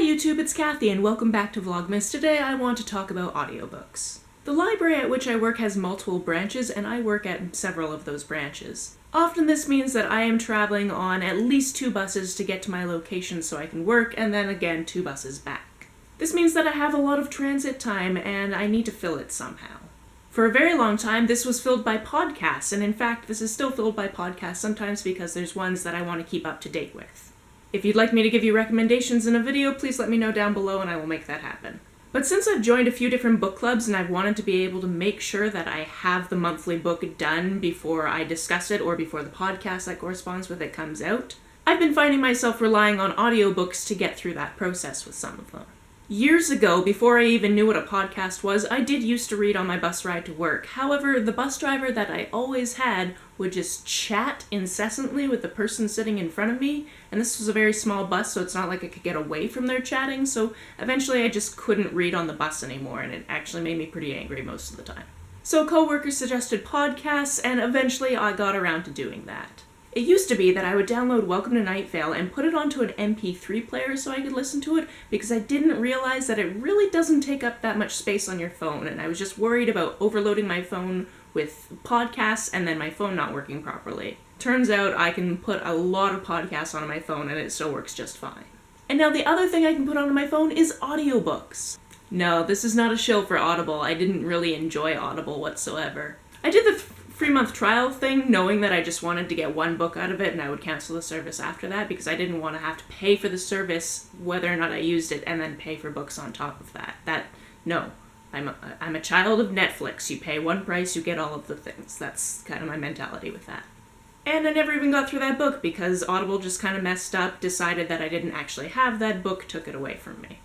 YouTube, it's Kathy and welcome back to Vlogmas. Today I want to talk about audiobooks. The library at which I work has multiple branches and I work at several of those branches. Often this means that I am traveling on at least 2 buses to get to my location so I can work, and then again 2 buses back. This means that I have a lot of transit time and I need to fill it somehow. For a very long time this was filled by podcasts, and in fact this is still filled by podcasts sometimes because there's ones that I want to keep up to date with. If you'd like me to give you recommendations in a video, please let me know down below and I will make that happen. But since I've joined a few different book clubs and I've wanted to be able to make sure that I have the monthly book done before I discuss it or before the podcast that corresponds with it comes out, I've been finding myself relying on audiobooks to get through that process with some of them. Years ago, before I even knew what a podcast was, I did used to read on my bus ride to work. However, the bus driver that I always had would just chat incessantly with the person sitting in front of me, and this was a very small bus, so it's not like I could get away from their chatting, so eventually I just couldn't read on the bus anymore, and it actually made me pretty angry most of the time. So coworkers suggested podcasts, and eventually I got around to doing that. It used to be that I would download Welcome to Night Vale and put it onto an MP3 player so I could listen to it, because I didn't realize that it really doesn't take up that much space on your phone, and I was just worried about overloading my phone with podcasts and then my phone not working properly. Turns out I can put a lot of podcasts on my phone and it still works just fine. And now the other thing I can put onto my phone is audiobooks. No, this is not a shill for Audible. I didn't really enjoy Audible whatsoever. I did the 3-month trial thing knowing that I just wanted to get 1 book out of it and I would cancel the service after that because I didn't want to have to pay for the service whether or not I used it and then pay for books on top of that. No. I'm a child of Netflix. You pay 1 price, you get all of the things. That's kind of my mentality with that. And I never even got through that book because Audible just kind of messed up, decided that I didn't actually have that book, took it away from me.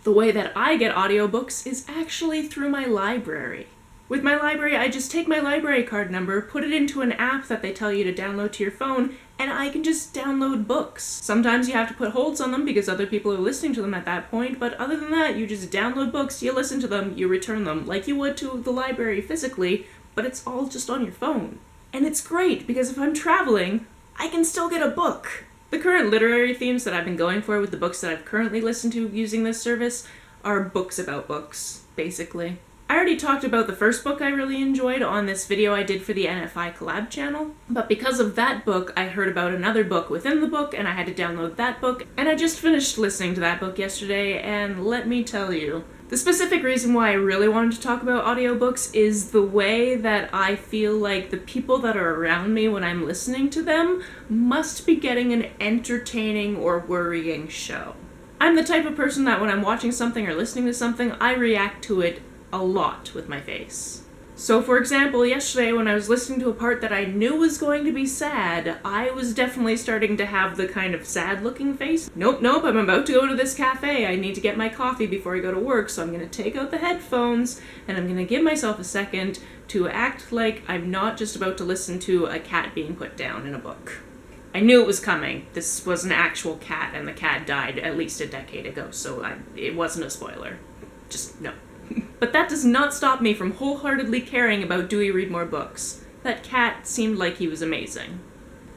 The way that I get audiobooks is actually through my library. With my library, I just take my library card number, put it into an app that they tell you to download to your phone, and I can just download books. Sometimes you have to put holds on them because other people are listening to them at that point, but other than that, you just download books, you listen to them, you return them, like you would to the library physically, but it's all just on your phone. And it's great, because if I'm traveling, I can still get a book. The current literary themes that I've been going for with the books that I've currently listened to using this service are books about books, basically. I already talked about the first book I really enjoyed on this video I did for the NFI collab channel, but because of that book, I heard about another book within the book, and I had to download that book, and I just finished listening to that book yesterday, and let me tell you, the specific reason why I really wanted to talk about audiobooks is the way that I feel like the people that are around me when I'm listening to them must be getting an entertaining or worrying show. I'm the type of person that when I'm watching something or listening to something, I react to it a lot with my face. So for example, yesterday when I was listening to a part that I knew was going to be sad, I was definitely starting to have the kind of sad looking face. Nope, I'm about to go to this cafe, I need to get my coffee before I go to work, so I'm going to take out the headphones and I'm going to give myself a second to act like I'm not just about to listen to a cat being put down in a book. I knew it was coming. This was an actual cat and the cat died at least a decade ago, so it wasn't a spoiler. Just no. But that does not stop me from wholeheartedly caring about do we read more books. That cat seemed like he was amazing.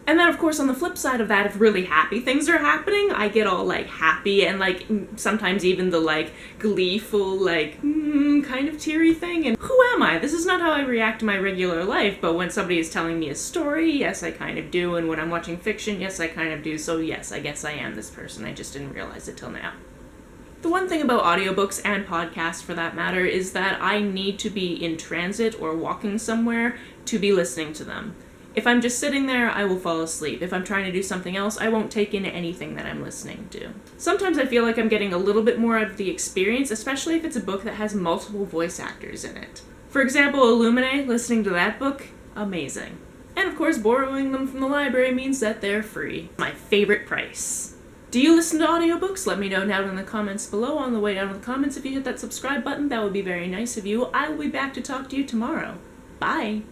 And then of course on the flip side of that, if really happy things are happening, I get all happy and sometimes even the gleeful kind of teary thing. And who am I? This is not how I react to my regular life, but when somebody is telling me a story, yes I kind of do, and when I'm watching fiction, yes I kind of do, so yes, I guess I am this person, I just didn't realize it till now. The one thing about audiobooks and podcasts for that matter is that I need to be in transit or walking somewhere to be listening to them. If I'm just sitting there, I will fall asleep. If I'm trying to do something else, I won't take in anything that I'm listening to. Sometimes I feel like I'm getting a little bit more out of the experience, especially if it's a book that has multiple voice actors in it. For example, Illuminae, listening to that book, amazing. And of course, borrowing them from the library means that they're free. My favorite price. Do you listen to audiobooks? Let me know down in the comments below. On the way down in the comments, if you hit that subscribe button, that would be very nice of you. I will be back to talk to you tomorrow. Bye!